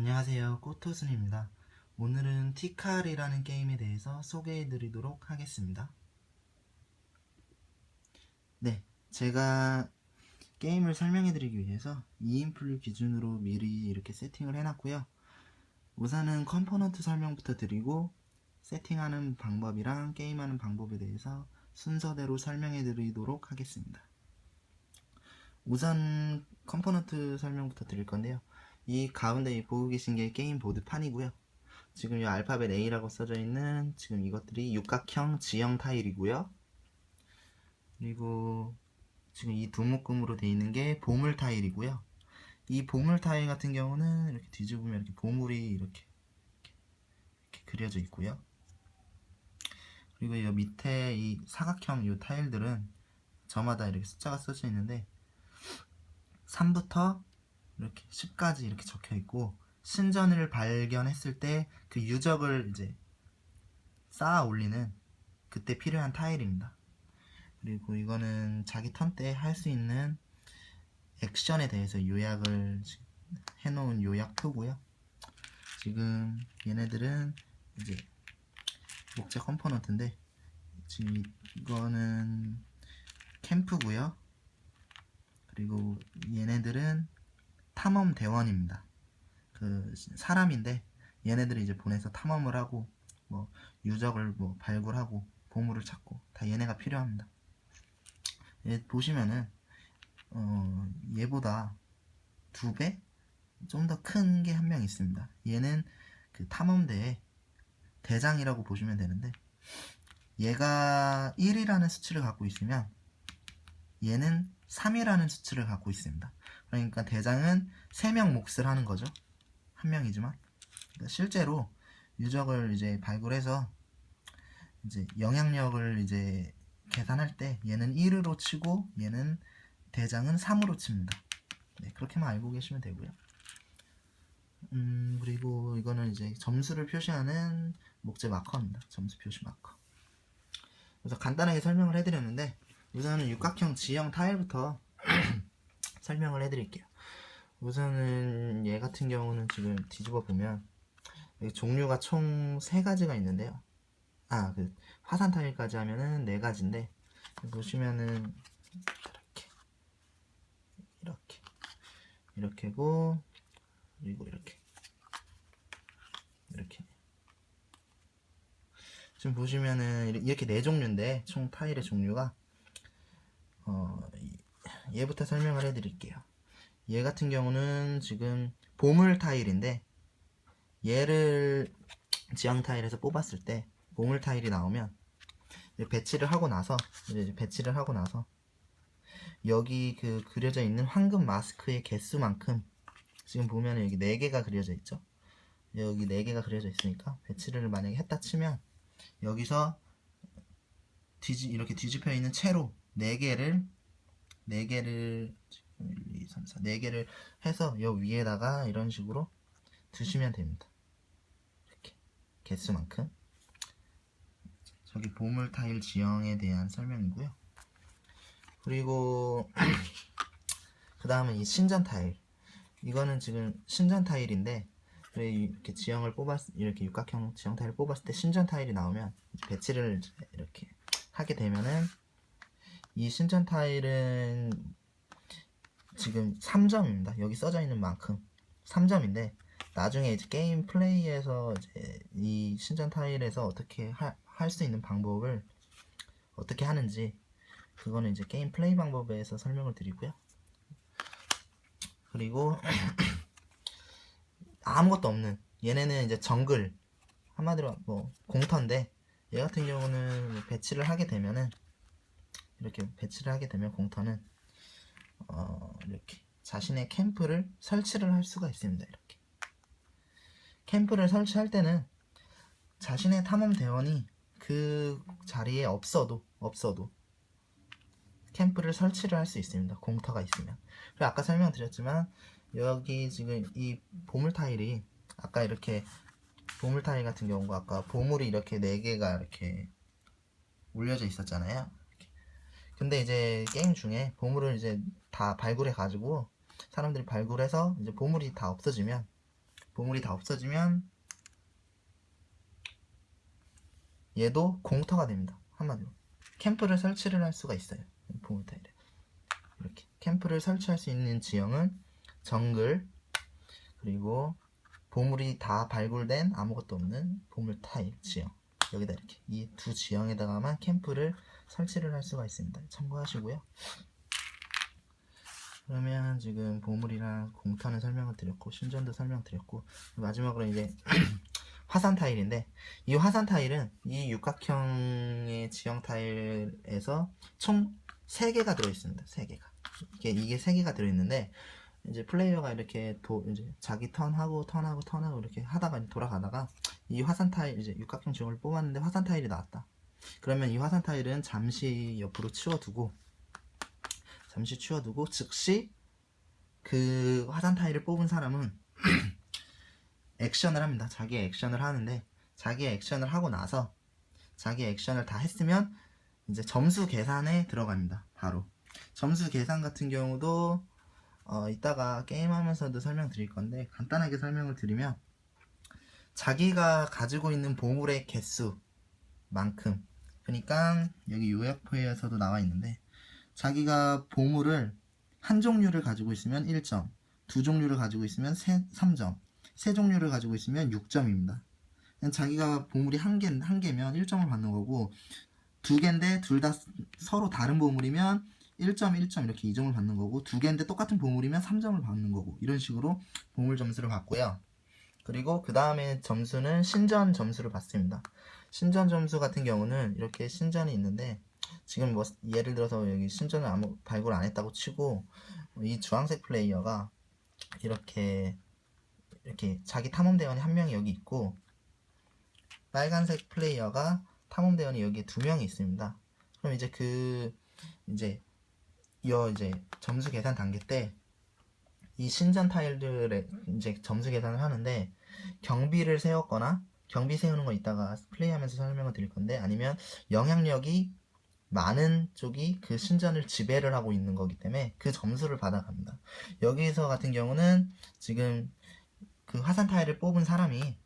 안녕하세요, 꼬토순입니다. 오늘은 티칼이라는 게임에 대해서 소개해 드리도록 하겠습니다. 네, 제가 게임을 설명해 드리기 위해서 2인플 기준으로 미리 이렇게 세팅을 해놨고요. 우선은 컴포넌트 설명부터 드리고 세팅하는 방법이랑 게임하는 방법에 대해서 순서대로 설명해 드리도록 하겠습니다. 우선 컴포넌트 설명부터 드릴 건데요. 이 가운데 보고 계신 게 게임 보드판이고요. 지금 이 알파벳 A라고 써져 있는 지금 이것들이 육각형 지형 타일이고요. 그리고 지금 이 두 묶음으로 되어 있는 게 보물 타일이고요. 이 보물 타일 같은 경우는 이렇게 뒤집으면 이렇게 보물이 이렇게 그려져 있고요. 그리고 이 밑에 이 사각형 이 타일들은 저마다 이렇게 숫자가 써져 있는데 3부터 이렇게 10까지 이렇게 적혀 있고, 신전을 발견했을 때 그 유적을 이제 쌓아 올리는 그때 필요한 타일입니다. 그리고 이거는 자기 턴 때 할 수 있는 액션에 대해서 요약을 해놓은 요약표고요. 지금 얘네들은 이제 목재 컴포넌트인데, 지금 이거는 캠프고요. 그리고 얘네들은 탐험 대원입니다. 그 사람인데 얘네들이 이제 보내서 탐험을 하고 뭐 유적을 뭐 발굴하고 보물을 찾고 다 얘네가 필요합니다. 얘 보시면은 얘보다 2배 좀 더 큰 게 한 명 있습니다. 얘는 그 탐험대의 대장이라고 보시면 되는데, 얘가 1이라는 수치를 갖고 있으면 얘는 3이라는 수치를 갖고 있습니다. 그러니까 대장은 3명 몫을 하는 거죠. 한 명이지만. 그러니까 실제로 유적을 이제 발굴해서 이제 영향력을 이제 계산할 때 얘는 1으로 치고 얘는 대장은 3으로 칩니다. 네, 그렇게만 알고 계시면 되고요. 그리고 이거는 이제 점수를 표시하는 목재 마커입니다. 점수 표시 마커. 그래서 간단하게 설명을 해드렸는데, 우선은 육각형 지형 타일부터 설명을 해드릴게요. 우선은 얘 같은 경우는 지금 뒤집어 보면 종류가 총 3가지가 있는데요. 그 화산 타일까지 하면은 4가지인데, 보시면은 이렇게고, 그리고 이렇게 지금 보시면은 이렇게 4종류인데 총 타일의 종류가 얘부터 설명을 해드릴게요. 얘 같은 경우는 지금 보물 타일인데, 얘를 지형 타일에서 뽑았을 때 보물 타일이 나오면 배치를 하고 나서 여기 그 그려져 있는 황금 마스크의 개수만큼, 지금 보면 여기 4개가 그려져 있죠. 여기 4개가 그려져 있으니까 배치를 만약에 했다 치면 여기서 이렇게 뒤집혀 있는 채로 4개를 1, 2, 3, 4, 4개를 해서 여 위에다가 이런 식으로 두시면 됩니다. 이렇게 개수만큼. 저기 보물 타일 지형에 대한 설명이고요. 그리고 그 다음은 이 신전 타일. 이거는 지금 신전 타일인데, 이렇게 지형을 이렇게 육각형 지형 타일을 뽑았을 때 신전 타일이 나오면 배치를 이렇게 하게 되면은, 이 신전 타일은 지금 3점입니다. 여기 써져 있는 만큼 3점인데, 나중에 이제 게임 플레이에서 이제 이 신전 타일에서 어떻게 할 수 있는 방법을 어떻게 하는지, 그거는 이제 게임 플레이 방법에서 설명을 드리고요. 그리고 아무것도 없는 얘네는 이제 정글, 한마디로 뭐 공터인데, 얘 같은 경우는 배치를 하게 되면은 이렇게 배치를 하게 되면 공터는 이렇게 자신의 캠프를 설치를 할 수가 있습니다. 이렇게 캠프를 설치할 때는 자신의 탐험 대원이 그 자리에 없어도 캠프를 설치를 할 수 있습니다. 공터가 있으면. 그리고 아까 설명드렸지만 여기 지금 이 보물 타일이, 아까 이렇게 보물 타일 같은 경우가 아까 보물이 이렇게 4개가 이렇게 올려져 있었잖아요. 근데 이제 게임 중에 보물을 이제 다 발굴해 가지고 사람들이 발굴해서 이제 보물이 다 없어지면 보물이 다 없어지면 얘도 공터가 됩니다. 한마디로 캠프를 설치를 할 수가 있어요. 보물 타일에 이렇게 캠프를 설치할 수 있는 지형은 정글, 그리고 보물이 다 발굴된 아무것도 없는 보물 타일 지형, 여기다 이렇게 이 두 지형에다가만 캠프를 설치를 할 수가 있습니다. 참고하시고요. 그러면 지금 보물이랑 공터는 설명을 드렸고 신전도 설명드렸고, 마지막으로 이제 화산 타일인데, 이 화산 타일은 이 육각형의 지형 타일에서 총 3개가 들어있습니다. 3개가. 이게 3개가 들어있는데, 이제 플레이어가 이렇게 이제 자기 턴하고 이렇게 하다가 돌아가다가 이 화산 타일, 이제 육각형 지형을 뽑았는데 화산 타일이 나왔다. 그러면 이 화산 타일은 잠시 옆으로 치워두고 즉시 그 화산 타일을 뽑은 사람은 액션을 합니다. 자기의 액션을 하는데, 자기의 액션을 하고 나서 자기 액션을 다 했으면 이제 점수 계산에 들어갑니다. 바로 점수 계산 같은 경우도 이따가 게임하면서도 설명드릴 건데, 간단하게 설명을 드리면 자기가 가지고 있는 보물의 개수만큼, 그러니까 여기 요약표에서도 나와 있는데, 자기가 보물을 한 종류를 가지고 있으면 1점, 두 종류를 가지고 있으면 3점, 세 종류를 가지고 있으면 6점입니다. 자기가 보물이 한 개면 1점을 받는 거고, 두 개인데 둘 다 서로 다른 보물이면 1점, 1점 이렇게 2점을 받는 거고, 두 개인데 똑같은 보물이면 3점을 받는 거고, 이런 식으로 보물 점수를 받고요. 그리고 그 다음에 점수는 신전 점수를 받습니다. 신전 점수 같은 경우는 이렇게 신전이 있는데, 지금 뭐 예를 들어서 여기 신전을 아무 발굴 안 했다고 치고, 이 주황색 플레이어가 이렇게 자기 탐험대원이 한 명이 여기 있고, 빨간색 플레이어가 탐험대원이 여기 2명이 있습니다. 그럼 이제 이제 점수 계산 단계 때 이 신전 타일들의 이제 점수 계산을 하는데, 경비를 세웠거나, 경비 세우는 거 이따가 플레이하면서 설명을 드릴 건데, 아니면 영향력이 많은 쪽이 그 신전을 지배를 하고 있는 거기 때문에 그 점수를 받아갑니다. 여기서 같은 경우는 지금 그 화산 타일을 뽑은 사람이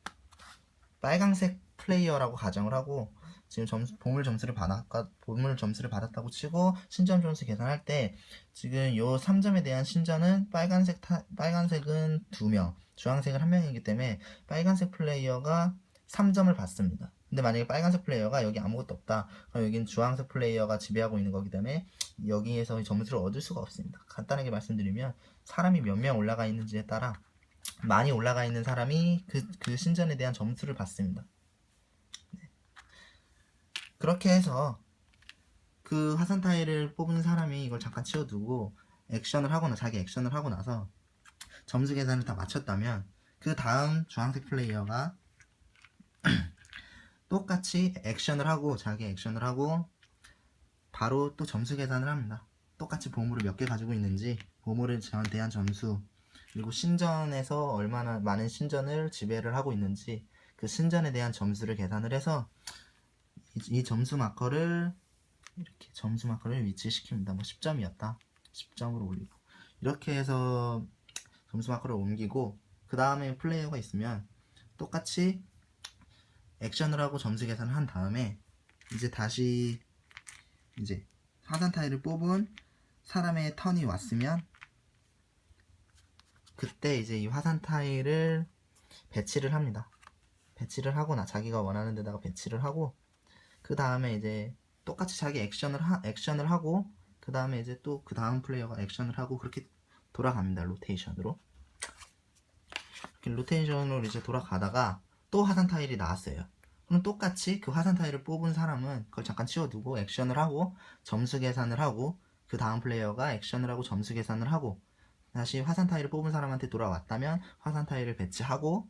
빨강색 플레이어라고 가정을 하고, 지금 보물 점수를 받았다고 치고 신전 점수 계산할 때, 지금 요 3점에 대한 신전은 빨간색은 2명, 주황색은 1명이기 때문에 빨간색 플레이어가 3점을 받습니다. 근데 만약에 빨간색 플레이어가 여기 아무것도 없다, 그럼 여기는 주황색 플레이어가 지배하고 있는 거기 때문에 여기에서 점수를 얻을 수가 없습니다. 간단하게 말씀드리면, 사람이 몇 명 올라가 있는지에 따라 많이 올라가 있는 사람이 그 신전에 대한 점수를 받습니다. 그렇게 해서 그 화산 타일을 뽑은 사람이 이걸 잠깐 치워두고 자기 액션을 하고 나서 점수 계산을 다 마쳤다면, 그 다음 주황색 플레이어가 똑같이 자기 액션을 하고 바로 또 점수 계산을 합니다. 똑같이 보물을 몇 개 가지고 있는지, 보물에 대한 점수, 그리고 신전에서 얼마나 많은 신전을 지배를 하고 있는지, 그 신전에 대한 점수를 계산을 해서 이 점수 마커를 위치시킵니다. 뭐 10점이었다, 10점으로 올리고, 이렇게 해서 점수 마커를 옮기고, 그 다음에 플레이어가 있으면 똑같이 액션을 하고 점수 계산을 한 다음에 이제 다시 화산 타일을 뽑은 사람의 턴이 왔으면, 그때 이제 이 화산 타일을 배치를 합니다. 배치를 하고 자기가 원하는 데다가 배치를 하고, 그 다음에 이제 똑같이 자기 액션을 하고, 그 다음에 이제 또 그 다음 플레이어가 액션을 하고, 그렇게 돌아갑니다. 로테이션으로 이제 돌아가다가 또 화산 타일이 나왔어요. 그럼 똑같이 그 화산 타일을 뽑은 사람은 그걸 잠깐 치워두고 액션을 하고 점수 계산을 하고, 그 다음 플레이어가 액션을 하고 점수 계산을 하고, 다시 화산 타일을 뽑은 사람한테 돌아왔다면 화산 타일을 배치하고,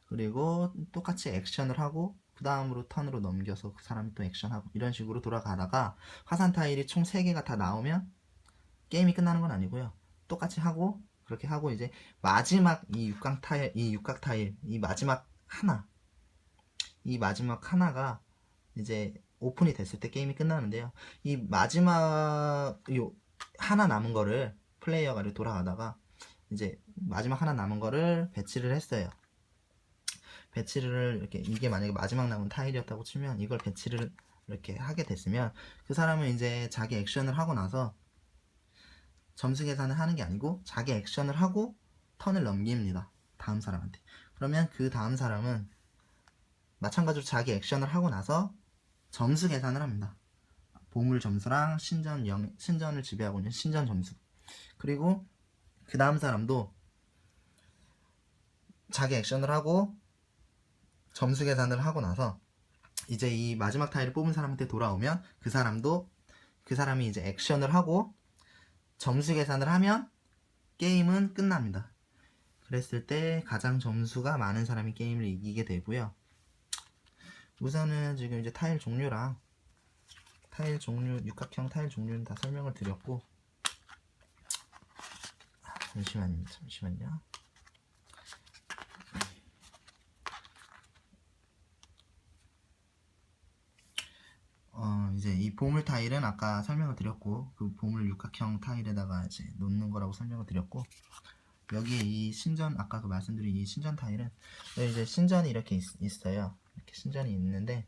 그리고 똑같이 액션을 하고 그 다음으로 턴으로 넘겨서 그 사람이 또 액션하고, 이런 식으로 돌아가다가 화산 타일이 총 3개가 다 나오면 게임이 끝나는 건 아니고요. 똑같이 하고, 그렇게 하고 이제 마지막 이 육각 타일, 이 마지막 하나가 이제 오픈이 됐을 때 게임이 끝나는데요. 이 마지막 하나 남은 거를 플레이어가 돌아가다가 이제 마지막 하나 남은 거를 배치를 했어요. 배치를 이렇게, 이게 만약에 마지막 남은 타일이었다고 치면 이걸 배치를 이렇게 하게 됐으면 그 사람은 이제 자기 액션을 하고 나서 점수 계산을 하는 게 아니고 자기 액션을 하고 턴을 넘깁니다. 다음 사람한테. 그러면 그 다음 사람은 마찬가지로 자기 액션을 하고 나서 점수 계산을 합니다. 보물 점수랑 신전을 지배하고 있는 신전 점수. 그리고 그 다음 사람도 자기 액션을 하고 점수 계산을 하고 나서 이제 이 마지막 타일을 뽑은 사람한테 돌아오면 그 사람이 이제 액션을 하고 점수 계산을 하면 게임은 끝납니다. 그랬을 때 가장 점수가 많은 사람이 게임을 이기게 되고요. 우선은 지금 이제 타일 종류랑 육각형 타일 종류는 다 설명을 드렸고, 잠시만요. 이제 이 보물 타일은 아까 설명을 드렸고, 그 보물 육각형 타일에다가 이제 놓는 거라고 설명을 드렸고, 여기에 이 신전, 아까 그 말씀드린 이 신전 타일은, 여기 이제 신전이 이렇게 있어요. 이렇게 신전이 있는데,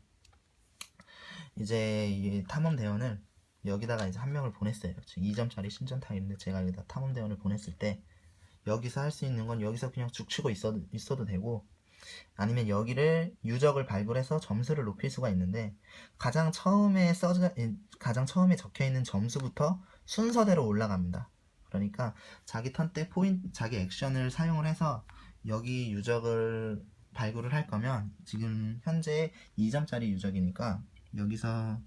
이제 이 탐험 대원을 여기다가 이제 한 명을 보냈어요. 2점짜리 신전 타일인데 제가 여기다 탐험 대원을 보냈을 때, 여기서 할 수 있는 건 여기서 그냥 죽치고 있어도 되고, 아니면 여기를 유적을 발굴해서 점수를 높일 수가 있는데, 가장 처음에 적혀 있는 점수부터 순서대로 올라갑니다. 그러니까 자기 턴 때 자기 액션을 사용을 해서 여기 유적을 발굴을 할 거면 지금 현재 2점짜리 유적이니까 여기서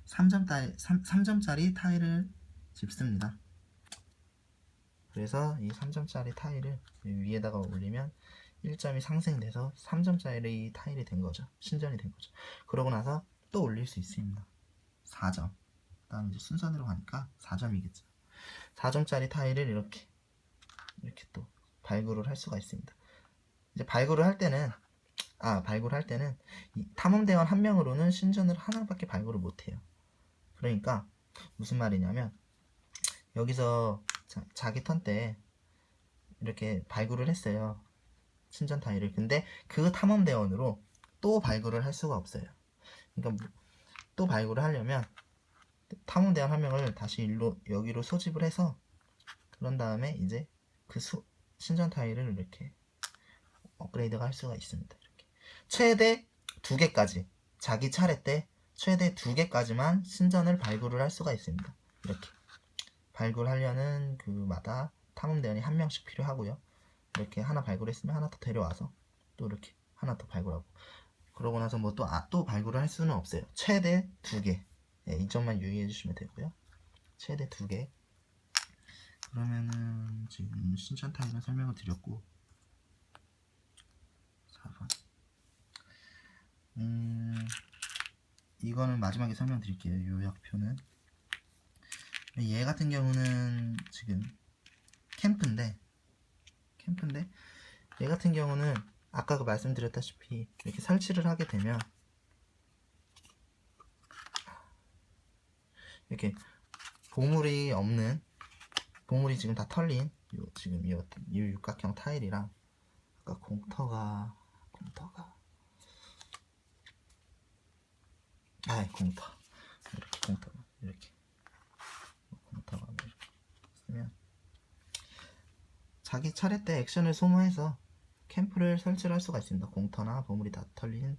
3점짜리 타일을 집습니다. 그래서 이 3점짜리 타일을 위에다가 올리면 1점이 상승돼서 3점짜리 타일이 된 거죠. 신전이 된 거죠. 그러고 나서 또 올릴 수 있습니다. 4점. 그 다음에 이제 순서대로 가니까 4점이겠죠. 4점짜리 타일을 이렇게 또 발굴을 할 수가 있습니다. 이제 발굴을 할 때는 이 탐험대원 한 명으로는 신전을 하나밖에 발굴을 못해요. 그러니까 무슨 말이냐면 여기서 자기 턴 때 이렇게 발굴을 했어요. 신전 타일을. 근데 그 탐험대원으로 또 발굴을 할 수가 없어요. 그러니까 또 발굴을 하려면 탐험대원 한 명을 다시 여기로 소집을 해서 그런 다음에 이제 그 신전 타일을 이렇게 업그레이드가 할 수가 있습니다. 이렇게. 최대 2개까지 자기 차례 때 최대 2개까지만 신전을 발굴을 할 수가 있습니다. 이렇게 발굴하려는 그마다 탐험대원이 한 명씩 필요하고요. 이렇게 하나 발굴했으면 하나 더 데려와서 또 이렇게 하나 더 발굴하고, 그러고 나서 뭐 또 발굴을 할 수는 없어요. 최대 2개. 네, 이 점만 유의해 주시면 되고요. 최대 2개. 그러면은 지금 신전 타일은 설명을 드렸고, 4번. 이거는 마지막에 설명드릴게요. 요약표는. 얘 같은 경우는 지금 캠프인데 얘 같은 경우는 아까 그 말씀드렸다시피 이렇게 설치를 하게 되면 이렇게 보물이 지금 다 털린 지금 이 육각형 타일이랑 아까 공터가 이렇게 공터가 이렇게 쓰면 자기 차례 때 액션을 소모해서 캠프를 설치를 할 수가 있습니다. 공터나 보물이 다 털린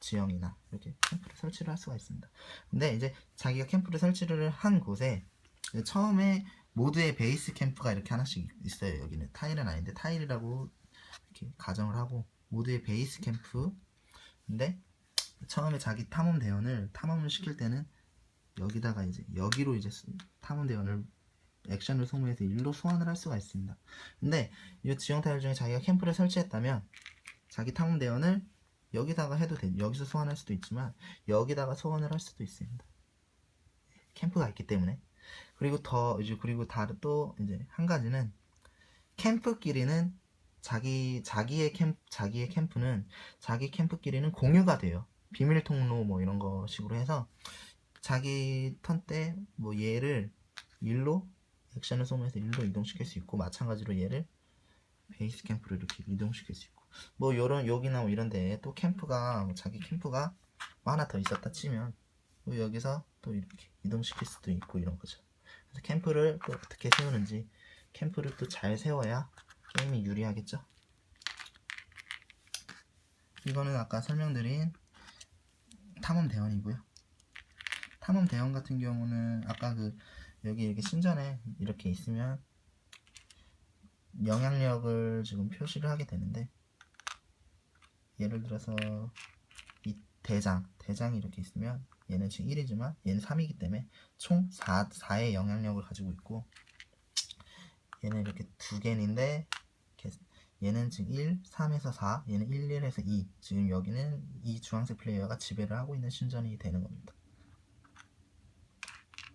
지형이나 이렇게 캠프를 설치를 할 수가 있습니다. 근데 이제 자기가 캠프를 설치를 한 곳에 처음에 모두의 베이스 캠프가 이렇게 하나씩 있어요. 여기는 타일은 아닌데 타일이라고 이렇게 가정을 하고 모두의 베이스 캠프. 근데 처음에 자기 탐험 대원을 탐험을 시킬 때는 여기다가 여기로 탐험 대원을 액션을 소모해서 일로 소환을 할 수가 있습니다. 근데 이 지형 타일 중에 자기가 캠프를 설치했다면 자기 탐험 대원을 여기다가 해도 돼. 여기서 소환할 수도 있지만 여기다가 소환을 할 수도 있습니다. 캠프가 있기 때문에. 그리고 또 한 가지는 캠프끼리는 자기의 캠프는 자기 캠프끼리는 공유가 돼요. 비밀 통로 뭐 이런 거 식으로 해서 자기 턴 때 뭐 얘를 일로 액션을 소모해서 1로 이동시킬 수 있고, 마찬가지로 얘를 베이스 캠프로 이렇게 이동시킬 수 있고, 뭐 요런 여기나 뭐 이런데 또 캠프가 자기 캠프가 뭐 하나 더 있었다 치면 또 여기서 또 이렇게 이동시킬 수도 있고 이런 거죠. 그래서 캠프를 또 어떻게 세우는지, 캠프를 또 잘 세워야 게임이 유리하겠죠. 이거는 아까 설명드린 탐험 대원이고요. 탐험 대원 같은 경우는 아까 여기 이렇게 신전에 이렇게 있으면 영향력을 지금 표시를 하게 되는데, 예를 들어서 이 대장이 이렇게 있으면 얘는 지금 1이지만 얘는 3이기 때문에 총 4의 영향력을 가지고 있고, 얘는 이렇게 두 개인데 얘는 지금 1, 3에서 4, 얘는 1, 1에서 2. 지금 여기는 이 주황색 플레이어가 지배를 하고 있는 신전이 되는 겁니다.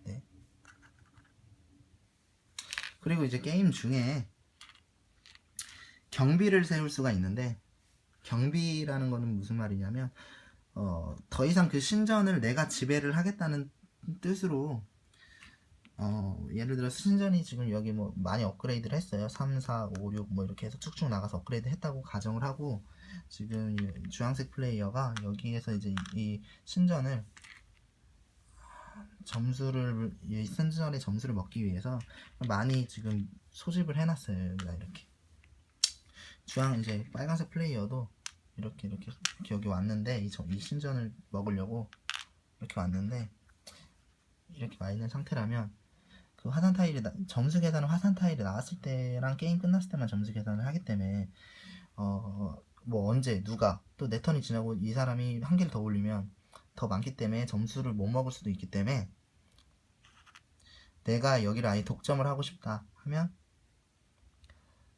네. 그리고 이제 게임 중에 경비를 세울 수가 있는데, 경비라는 거는 무슨 말이냐면 더 이상 그 신전을 내가 지배를 하겠다는 뜻으로, 예를 들어 신전이 지금 여기 뭐 많이 업그레이드를 했어요. 3, 4, 5, 6 뭐 이렇게 해서 쭉쭉 나가서 업그레이드 했다고 가정을 하고, 지금 이 주황색 플레이어가 여기에서 이제 이 신전을 이 신전의 점수를 먹기 위해서 많이 지금 소집을 해놨어요. 여기다 이렇게 이제 빨간색 플레이어도 이렇게 여기 왔는데, 이 신전을 먹으려고 이렇게 왔는데, 이렇게 와 있는 상태라면 그 화산 타일이 점수 계산은 화산 타일이 나왔을 때랑 게임 끝났을 때만 점수 계산을 하기 때문에, 뭐 언제 누가 또 내 턴이 지나고 이 사람이 한 개를 더 올리면 더 많기 때문에 점수를 못 먹을 수도 있기 때문에, 내가 여기를 아예 독점을 하고 싶다 하면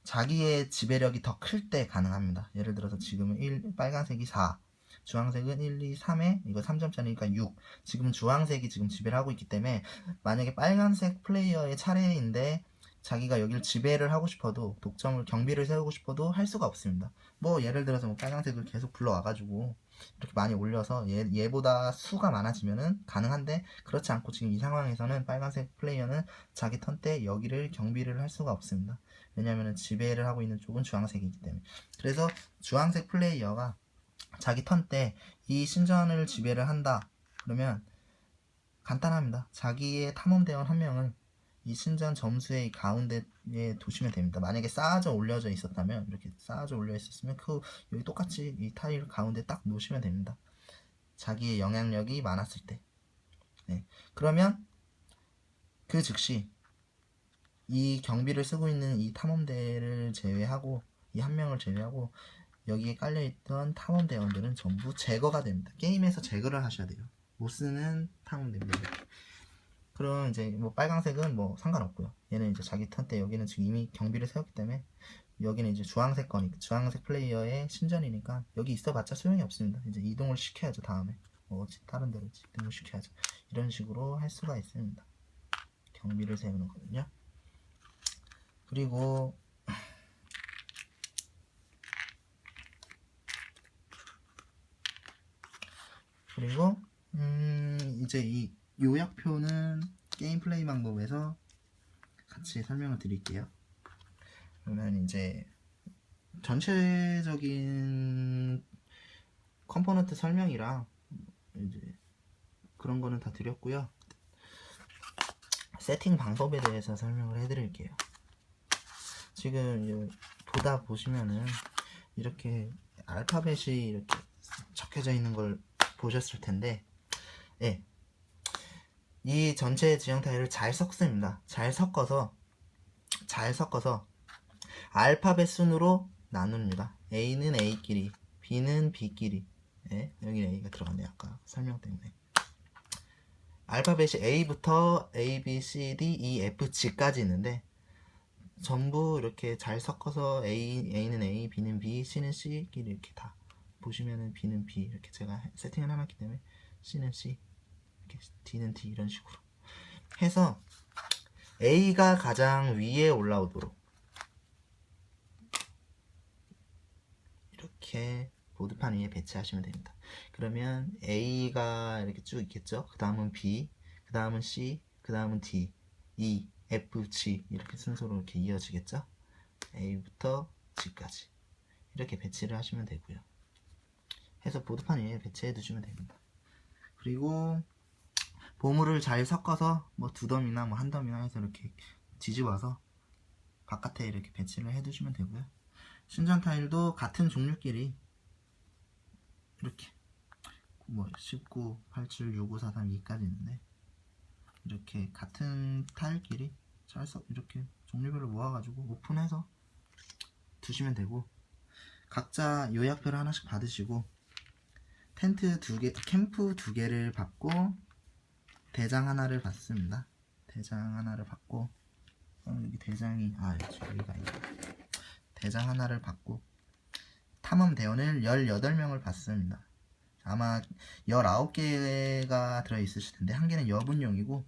자기의 지배력이 더 클 때 가능합니다. 예를 들어서 지금은 빨간색이 4, 주황색은 1, 2, 3에 이거 3점짜리니까 6. 지금 주황색이 지금 지배를 하고 있기 때문에, 만약에 빨간색 플레이어의 차례인데 자기가 여기를 지배를 하고 싶어도, 경비를 세우고 싶어도 할 수가 없습니다. 뭐 예를 들어서 뭐 빨간색을 계속 불러와가지고 이렇게 많이 올려서 얘보다 수가 많아지면은 가능한데, 그렇지 않고 지금 이 상황에서는 빨간색 플레이어는 자기 턴 때 여기를 경비를 할 수가 없습니다. 왜냐면은 지배를 하고 있는 쪽은 주황색이기 때문에. 그래서 주황색 플레이어가 자기 턴 때 이 신전을 지배를 한다 그러면 간단합니다. 자기의 탐험대원 한 명을 이 신전 점수의 가운데에 두시면 됩니다. 만약에 쌓아져 올려져 있었다면, 이렇게 쌓아져 올려 있었으면 여기 똑같이 이 타일 가운데 딱 놓으시면 됩니다. 자기의 영향력이 많았을 때. 네. 그러면 그 즉시 이 경비를 쓰고 있는 이 탐험대를 제외하고, 이 한 명을 제외하고 여기에 깔려있던 탐험대원들은 전부 제거가 됩니다. 게임에서 제거를 하셔야 돼요. 못 쓰는 탐험대입니다. 그럼 이제 뭐 빨강색은 뭐 상관없고요. 얘는 이제 자기 턴 때 여기는 지금 이미 경비를 세웠기 때문에, 여기는 이제 주황색 플레이어의 신전이니까 여기 있어봤자 소용이 없습니다. 이제 이동을 시켜야죠. 다음에 뭐 다른 데로 이동을 시켜야죠. 이런 식으로 할 수가 있습니다. 경비를 세우는 거든요. 그리고 이제 이 요약표는 게임 플레이 방법에서 같이 설명을 드릴게요. 그러면 이제 전체적인 컴포넌트 설명이랑 이제 그런 거는 다 드렸고요. 세팅 방법에 대해서 설명을 해드릴게요. 지금 보다 보시면은 이렇게 알파벳이 이렇게 적혀져 있는 걸 보셨을 텐데, 예, 이 전체 지형 타일을 잘 섞습니다. 잘 섞어서 알파벳 순으로 나눕니다. A는 A끼리, B는 B끼리. 예, 여기 A가 들어갔네요. 아까 설명 때문에. 알파벳이 A부터 A, B, C, D, E, F, G까지 있는데, 전부 이렇게 잘 섞어서 A는 A, B는 B, C는 C끼리 이렇게 다 보시면은 B는 B 이렇게 제가 세팅을 해놨기 때문에 C는 C, 이렇게 D는 D 이런 식으로 해서 A가 가장 위에 올라오도록 이렇게 보드판 위에 배치하시면 됩니다. 그러면 A가 이렇게 쭉 있겠죠. 그 다음은 B, 그 다음은 C, 그 다음은 D, E, F, G 이렇게 순서로 이렇게 이어지겠죠. A부터 G까지 이렇게 배치를 하시면 되고요. 해서 보드판 위에 배치해 두시면 됩니다. 그리고 보물을 잘 섞어서 뭐 2덤이나 뭐 1덤이나 해서 이렇게 뒤집어서 바깥에 이렇게 배치를 해 두시면 되고요. 신전 타일도 같은 종류끼리 이렇게 뭐 19, 87, 65, 43, 2까지 있는데 이렇게 같은 타일끼리 잘 이렇게 종류별로 모아가지고 오픈해서 두시면 되고, 각자 요약표를 하나씩 받으시고 텐트 2개, 캠프 2개를 받고 대장 하나를 받습니다. 대장 하나를 받고 여기 대장이 여기가 있네. 대장 하나를 받고 탐험 대원을 18명을 받습니다. 아마 19개가 들어있으실 텐데 한 개는 여분용이고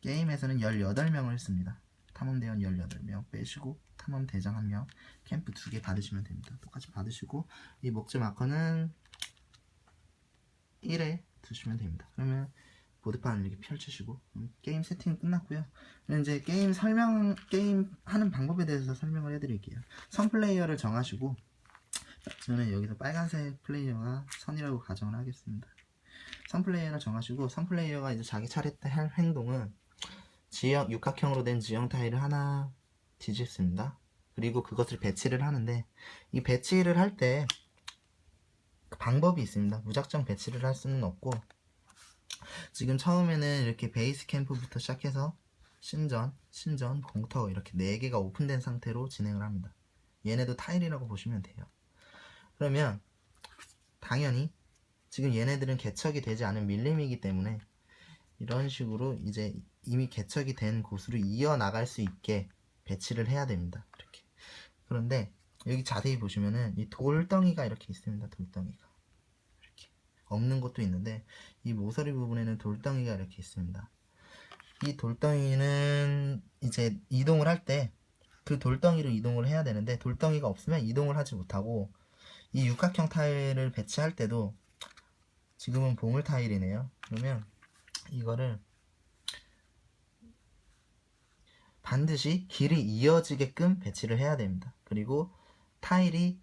게임에서는 18명을 했습니다. 탐험 대원 18명 빼시고 탐험 대장 1명, 캠프 2개 받으시면 됩니다. 똑같이 받으시고 이 목재 마커는 1에 두시면 됩니다. 그러면 보드판을 이렇게 펼치시고 게임 세팅은 끝났고요. 이제 게임 하는 방법에 대해서 설명을 해드릴게요. 선 플레이어를 정하시고, 저는 여기서 빨간색 플레이어가 선이라고 가정을 하겠습니다. 선 플레이어를 정하시고, 선 플레이어가 이제 자기 차례 때 할 행동은 지형, 육각형으로 된 지형 타일을 하나 뒤집습니다. 그리고 그것을 배치를 하는데, 이 배치를 할 때 방법이 있습니다. 무작정 배치를 할 수는 없고, 지금 처음에는 이렇게 베이스 캠프부터 시작해서 신전, 공터 이렇게 4개가 오픈된 상태로 진행을 합니다. 얘네도 타일이라고 보시면 돼요. 그러면 당연히 지금 얘네들은 개척이 되지 않은 밀림이기 때문에 이런 식으로 이제 이미 개척이 된 곳으로 이어나갈 수 있게 배치를 해야 됩니다. 이렇게. 그런데 여기 자세히 보시면은 이 돌덩이가 이렇게 있습니다. 돌덩이가 이렇게 없는 곳도 있는데 이 모서리 부분에는 돌덩이가 이렇게 있습니다. 이 돌덩이는 이제 이동을 할 때 그 돌덩이로 이동을 해야 되는데, 돌덩이가 없으면 이동을 하지 못하고, 이 육각형 타일을 배치할 때도 지금은 보물 타일이네요. 그러면 이거를 반드시 길이 이어지게끔 배치를 해야 됩니다. 그리고 타일이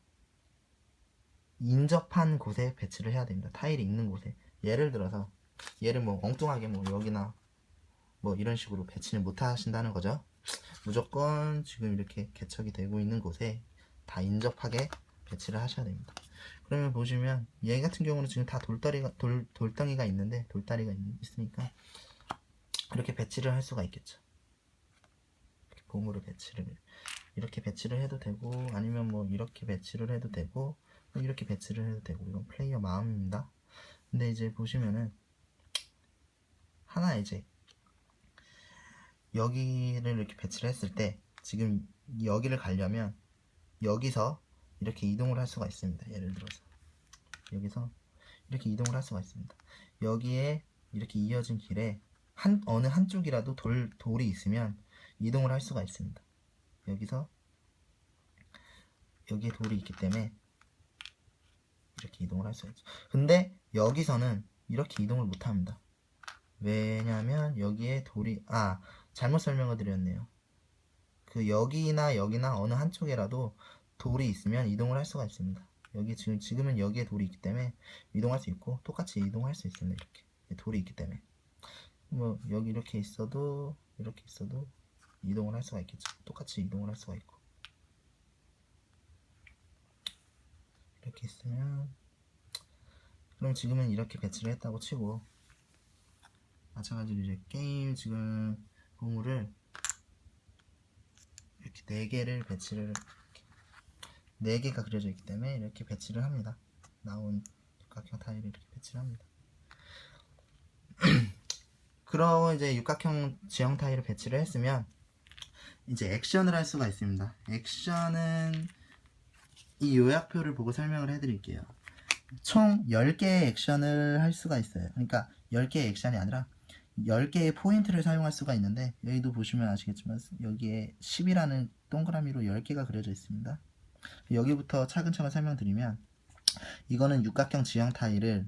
인접한 곳에 배치를 해야 됩니다. 타일이 있는 곳에. 예를 들어서 얘를 뭐 엉뚱하게 뭐 여기나 뭐 이런 식으로 배치는 못 하신다는 거죠. 무조건 지금 이렇게 개척이 되고 있는 곳에 다 인접하게 배치를 하셔야 됩니다. 그러면 보시면 얘 같은 경우는 지금 다 돌덩이가 있는데, 돌다리가 있으니까 이렇게 배치를 할 수가 있겠죠. 이렇게 보물을 이렇게 배치를 해도 되고, 아니면 뭐 이렇게 배치를 해도 되고, 이렇게 배치를 해도 되고, 이건 플레이어 마음입니다. 근데 이제 보시면은 하나 이제 여기를 이렇게 배치를 했을 때 지금 여기를 가려면 여기서 이렇게 이동을 할 수가 있습니다. 예를 들어서 여기서 이렇게 이동을 할 수가 있습니다. 여기에 이렇게 이어진 길에 어느 한쪽이라도 돌이 있으면 이동을 할 수가 있습니다. 여기서 여기에 돌이 있기 때문에 이렇게 이동을 할 수가 있죠. 근데 여기서는 이렇게 이동을 못 합니다. 왜냐면 여기에 돌이 잘못 설명을 드렸네요. 그 여기나 어느 한쪽에라도 돌이 있으면 이동을 할 수가 있습니다. 여기 지금은 여기에 돌이 있기 때문에 이동할 수 있고, 똑같이 이동할 수 있습니다. 이렇게 돌이 있기 때문에 뭐 여기 이렇게 있어도 이동을 할 수가 있겠죠. 똑같이 이동을 할 수가 있고, 이렇게 있으면, 그럼 지금은 이렇게 배치를 했다고 치고, 마찬가지로 이제 게임 지금 보물을 이렇게 4개를 배치를, 4개가 그려져 있기 때문에 이렇게 배치를 합니다. 나온 육각형 타일을 이렇게 배치를 합니다. 그럼 이제 육각형 지형 타일을 배치를 했으면 이제 액션을 할 수가 있습니다. 액션은 이 요약표를 보고 설명을 해드릴게요. 총 10개의 액션을 할 수가 있어요. 그러니까 10개의 액션이 아니라 10개의 포인트를 사용할 수가 있는데, 여기도 보시면 아시겠지만 여기에 10이라는 동그라미로 10개가 그려져 있습니다. 여기부터 차근차근 설명드리면, 이거는 육각형 지형 타일을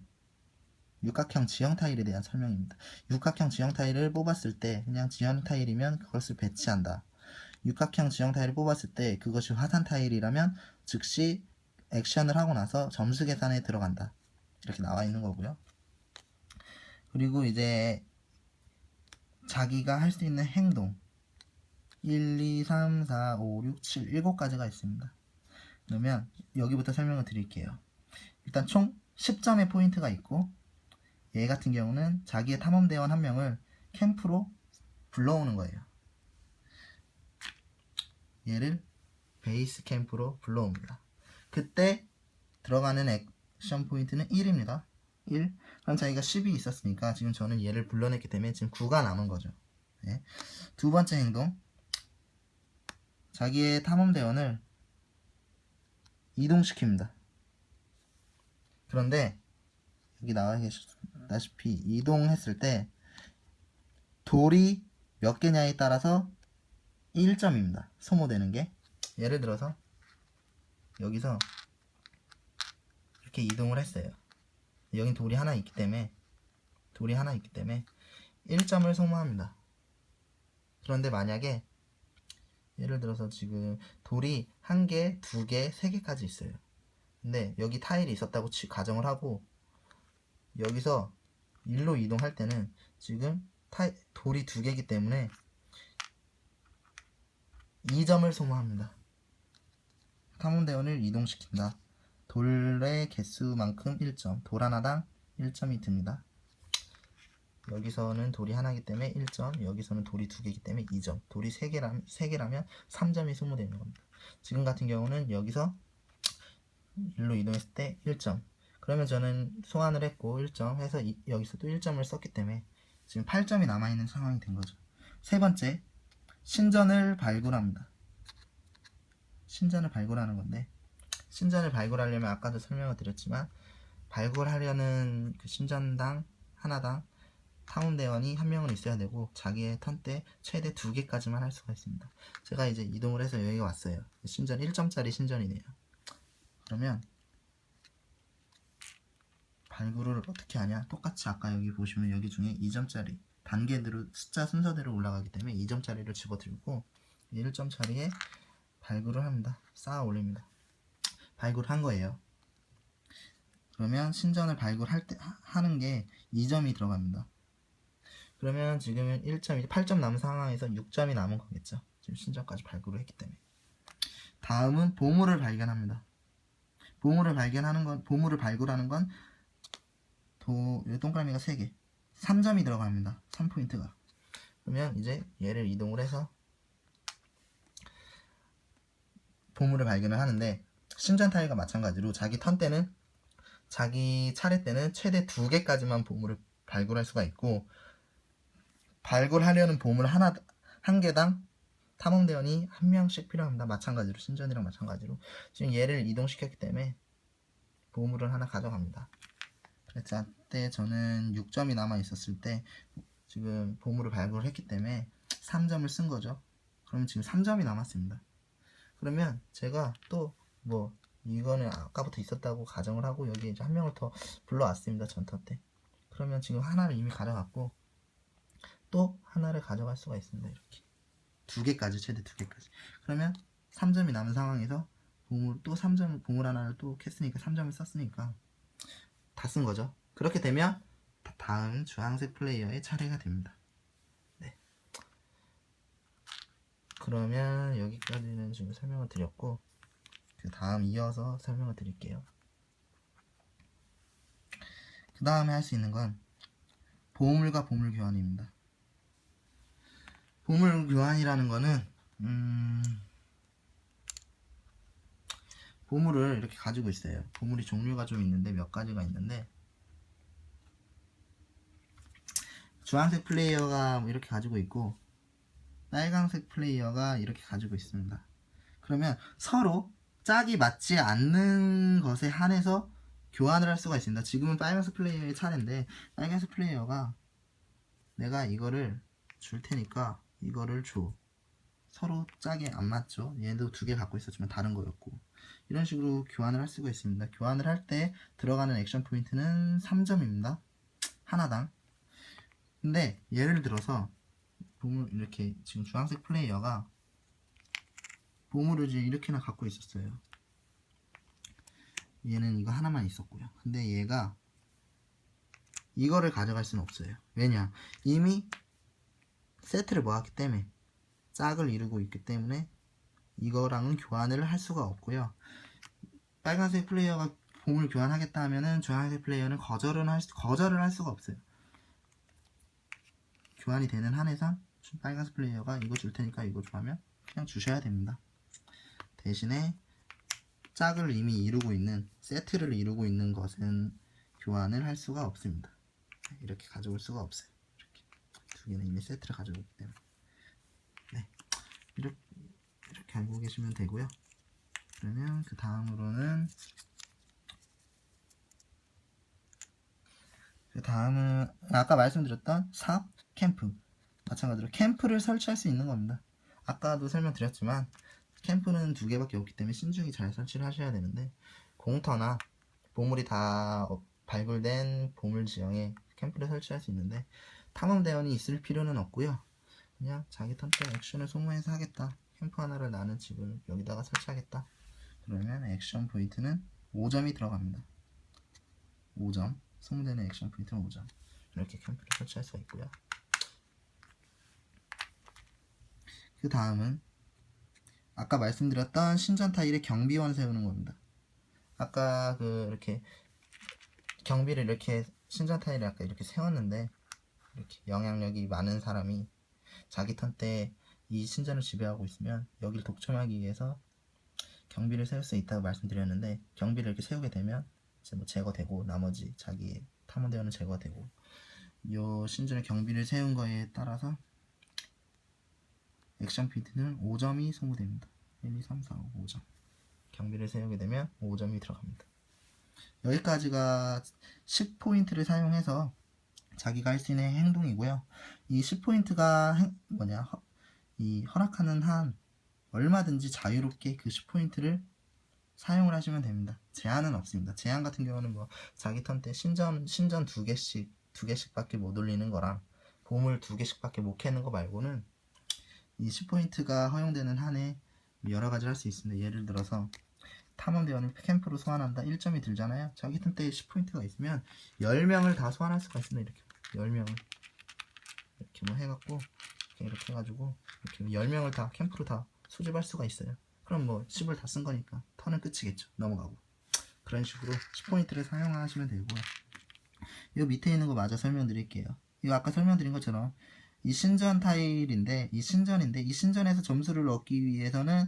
육각형 지형 타일에 대한 설명입니다. 육각형 지형 타일을 뽑았을 때 그냥 지형 타일이면 그것을 배치한다. 육각형 지형 타일을 뽑았을 때 그것이 화산 타일이라면 즉시 액션을 하고 나서 점수 계산에 들어간다. 이렇게 나와 있는 거고요. 그리고 이제 자기가 할 수 있는 행동 1, 2, 3, 4, 5, 6, 7, 7가지가 있습니다. 그러면 여기부터 설명을 드릴게요. 일단 총 10점의 포인트가 있고 얘 같은 경우는 자기의 탐험대원 한 명을 캠프로 불러오는 거예요. 얘를 베이스 캠프로 불러옵니다. 그때 들어가는 액션 포인트는 1입니다. 1. 그럼 자기가 10이 있었으니까 지금 저는 얘를 불러냈기 때문에 지금 9가 남은 거죠. 네. 두 번째 행동. 자기의 탐험대원을 이동시킵니다. 그런데 여기 나와 계시다시피 이동했을 때 돌이 몇 개냐에 따라서 1점입니다. 소모되는 게. 예를 들어서 여기서 이렇게 이동을 했어요. 여긴 돌이 하나 있기 때문에 1점을 소모합니다. 그런데 만약에 예를 들어서 지금 돌이 1개, 2개, 3개까지 있어요. 근데 여기 타일이 있었다고 가정을 하고 여기서 일로 이동할 때는 지금 돌이 2개이기 때문에 2점을 소모합니다. 탐험대원을 이동시킨다. 돌의 개수만큼 1점, 돌 하나당 1점이 듭니다. 여기서는 돌이 하나이기 때문에 1점, 여기서는 돌이 2개이기 때문에 2점, 돌이 3개라면 3점이 소모되는 겁니다. 지금 같은 경우는 여기서 일로 이동했을 때 1점, 그러면 저는 소환을 했고 1점 해서 여기서 또 1점을 썼기 때문에 지금 8점이 남아있는 상황이 된 거죠. 세 번째, 신전을 발굴합니다. 신전을 발굴하는 건데, 신전을 발굴하려면 아까도 설명을 드렸지만 발굴하려는 그 신전당 하나당 탐험대원이 한 명은 있어야 되고 자기의 턴 때 최대 2개까지만 할 수가 있습니다. 제가 이제 이동을 해서 여기 왔어요. 신전 1점짜리 신전이네요. 그러면 발굴을 어떻게 하냐? 똑같이 아까 여기 보시면 여기 중에 2점짜리 단계대로 숫자 순서대로 올라가기 때문에 2점짜리를 집어들고 1점짜리에 발굴을 합니다. 쌓아 올립니다. 발굴한 거예요. 그러면 신전을 발굴할 때 하는 게 2점이 들어갑니다. 그러면 지금은 1점, 8점 남은 상황에서 6점이 남은 거겠죠. 지금 신전까지 발굴을 했기 때문에. 다음은 보물을 발견합니다. 보물을 발굴하는 건 동그라미가 3개, 3점이 들어갑니다. 3포인트가. 그러면 이제 얘를 이동을 해서 보물을 발견을 하는데 신전 타일과 마찬가지로 자기 턴 때는 자기 차례 때는 최대 2개까지만 보물을 발굴할 수가 있고 발굴하려는 보물 한 개당 탐험대원이 한 명씩 필요합니다. 마찬가지로 신전이랑 마찬가지로 지금 얘를 이동시켰기 때문에 보물을 하나 가져갑니다. 그래서 그때 저는 6점이 남아 있었을 때 지금 보물을 발굴을 했기 때문에 3점을 쓴 거죠. 그러면 지금 3점이 남았습니다. 그러면 제가 또 이거는 아까부터 있었다고 가정을 하고 여기 이제 한 명을 더 불러왔습니다. 전투 때. 그러면 지금 하나를 이미 가져갔고 또 하나를 가져갈 수가 있습니다. 이렇게 2개까지, 최대 2개까지. 그러면 3점이 남은 상황에서 보물 하나를 또 캤으니까 3점을 썼으니까 다 쓴 거죠. 그렇게 되면 다음 주황색 플레이어의 차례가 됩니다. 네. 그러면 여기까지는 지금 설명을 드렸고 그 다음 이어서 설명을 드릴게요. 그 다음에 할 수 있는 건 보물과 보물 교환입니다. 보물 교환이라는 거는 보물을 이렇게 가지고 있어요. 보물이 종류가 좀 있는데 몇 가지가 있는데 주황색 플레이어가 이렇게 가지고 있고 빨간색 플레이어가 이렇게 가지고 있습니다. 그러면 서로 짝이 맞지 않는 것에 한해서 교환을 할 수가 있습니다. 지금은 빨간색 플레이어의 차례인데 빨간색 플레이어가 내가 이거를 줄 테니까 이거를 줘. 서로 짝이 안 맞죠. 얘도 2개 갖고 있었지만 다른 거였고 이런 식으로 교환을 할 수가 있습니다. 교환을 할 때 들어가는 액션 포인트는 3점입니다. 하나당. 근데 예를 들어서 보물 이렇게 지금 주황색 플레이어가 보물을 지금 이렇게나 갖고 있었어요. 얘는 이거 하나만 있었고요. 근데 얘가 이거를 가져갈 수는 없어요. 왜냐? 이미 세트를 모았기 때문에, 짝을 이루고 있기 때문에 이거랑은 교환을 할 수가 없고요. 빨간색 플레이어가 보물 교환하겠다 하면은 주황색 플레이어는 거절을 할 수가 없어요. 교환이 되는 한에선 빨간색 플레이어가 이거 줄 테니까 이거 좋아하면 그냥 주셔야 됩니다. 대신에 짝을 이미 이루고 있는, 세트를 이루고 있는 것은 교환을 할 수가 없습니다. 이렇게 가져올 수가 없어요. 이렇게 두 개는 이미 세트를 가져오기 때문에. 네, 이렇게 알고 계시면 되고요. 그러면 그 다음은 아까 말씀드렸던 삽, 캠프, 마찬가지로 캠프를 설치할 수 있는 겁니다. 아까도 설명드렸지만 캠프는 두 개밖에 없기 때문에 신중히 잘 설치를 하셔야 되는데, 공터나 보물이 다 발굴된 보물 지형에 캠프를 설치할 수 있는데, 탐험대원이 있을 필요는 없고요. 그냥 자기 턴 때 액션을 소모해서 하겠다, 캠프 하나를 나는 집을 여기다가 설치하겠다, 그러면 액션 포인트는 5점이 들어갑니다. 5점, 소모되는 액션 포인트는 5점. 이렇게 캠프를 설치할 수가 있고요. 그 다음은 아까 말씀드렸던 신전 타일에 경비원 세우는 겁니다. 아까 이렇게 경비를 이렇게 신전 타일에 아까 이렇게 세웠는데, 이렇게 영향력이 많은 사람이 자기 턴 때 이 신전을 지배하고 있으면 여기를 독점하기 위해서 경비를 세울 수 있다고 말씀드렸는데, 경비를 이렇게 세우게 되면 이제 뭐 제거되고 나머지 자기 탐험대원은 제거되고, 요 신전의 경비를 세운 거에 따라서 액션 포인트는 5점이 소모됩니다. 1, 2, 3, 4, 5, 5점. 경비를 세우게 되면 5점이 들어갑니다. 여기까지가 10포인트를 사용해서 자기가 할 수 있는 행동이고요. 이 10포인트가 이 허락하는 한 얼마든지 자유롭게 그 10포인트를 사용을 하시면 됩니다. 제한은 없습니다. 제한 같은 경우는 뭐 자기 턴 때 신전 2개씩밖에 못 올리는 거랑 보물 2개씩밖에 못 캐는 거 말고는 이 10포인트가 허용되는 한에 여러 가지를 할 수 있습니다. 예를 들어서 탐험대원을 캠프로 소환한다. 1점이 들잖아요. 자기 턴 때 10포인트가 있으면 10명을 다 소환할 수가 있습니다. 이렇게 10명을 이렇게 뭐 해갖고 이렇게 해가지고 이렇게 10명을 다 캠프로 다 소집할 수가 있어요. 그럼 뭐 10을 다 쓴 거니까 턴은 끝이겠죠. 넘어가고. 그런 식으로 10포인트를 사용하시면 되고요. 이 밑에 있는 거 마저 설명드릴게요. 이거 아까 설명드린 것처럼 이 신전 타일인데, 이 신전에서 점수를 얻기 위해서는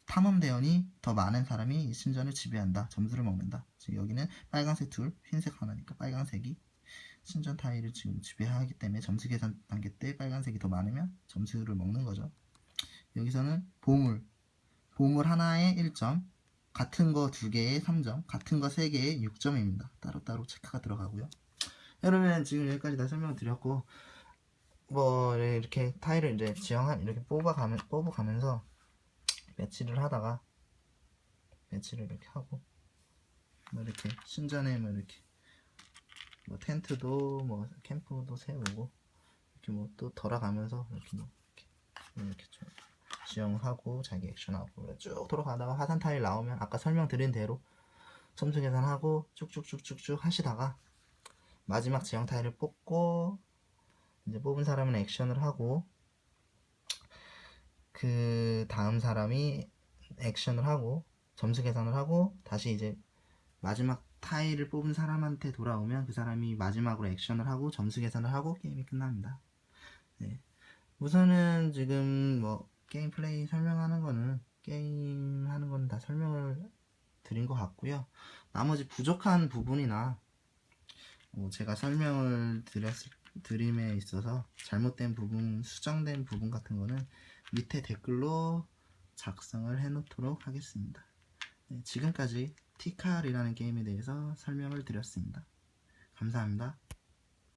탐험대원이 더 많은 사람이 이 신전을 지배한다. 점수를 먹는다. 지금 여기는 빨간색 둘, 흰색 하나니까 빨간색이 신전 타일을 지금 지배하기 때문에 점수 계산 단계 때 빨간색이 더 많으면 점수를 먹는 거죠. 여기서는 보물 하나에 1점, 같은 거 2개에 3점, 같은 거 3개에 6점입니다. 따로따로 체크가 들어가고요. 여러분 지금 여기까지 다 설명을 드렸고, 뭐 이렇게 타일을 이제 이렇게 뽑아가면서 매치를 하다가 매치를 이렇게 하고, 뭐 이렇게 신전에 뭐 이렇게 뭐 텐트도 뭐 캠프도 세우고 이렇게 뭐 또 돌아가면서 이렇게 뭐 이렇게 좀 지형하고 자기 액션하고 쭉 돌아가다가 화산 타일 나오면 아까 설명드린 대로 점수 계산하고 쭉쭉쭉쭉쭉 하시다가 마지막 지형 타일을 뽑고, 이제 뽑은 사람은 액션을 하고 그 다음 사람이 액션을 하고 점수 계산을 하고 다시 이제 마지막 타일을 뽑은 사람한테 돌아오면 그 사람이 마지막으로 액션을 하고 점수 계산을 하고 게임이 끝납니다. 네. 우선은 지금 뭐 게임 플레이 설명하는 거는 게임 하는 건 다 설명을 드린 것 같고요. 나머지 부족한 부분이나 제가 설명을 드림에 있어서 잘못된 부분, 수정된 부분 같은 거는 밑에 댓글로 작성을 해 놓도록 하겠습니다. 네, 지금까지 티칼이라는 게임에 대해서 설명을 드렸습니다. 감사합니다.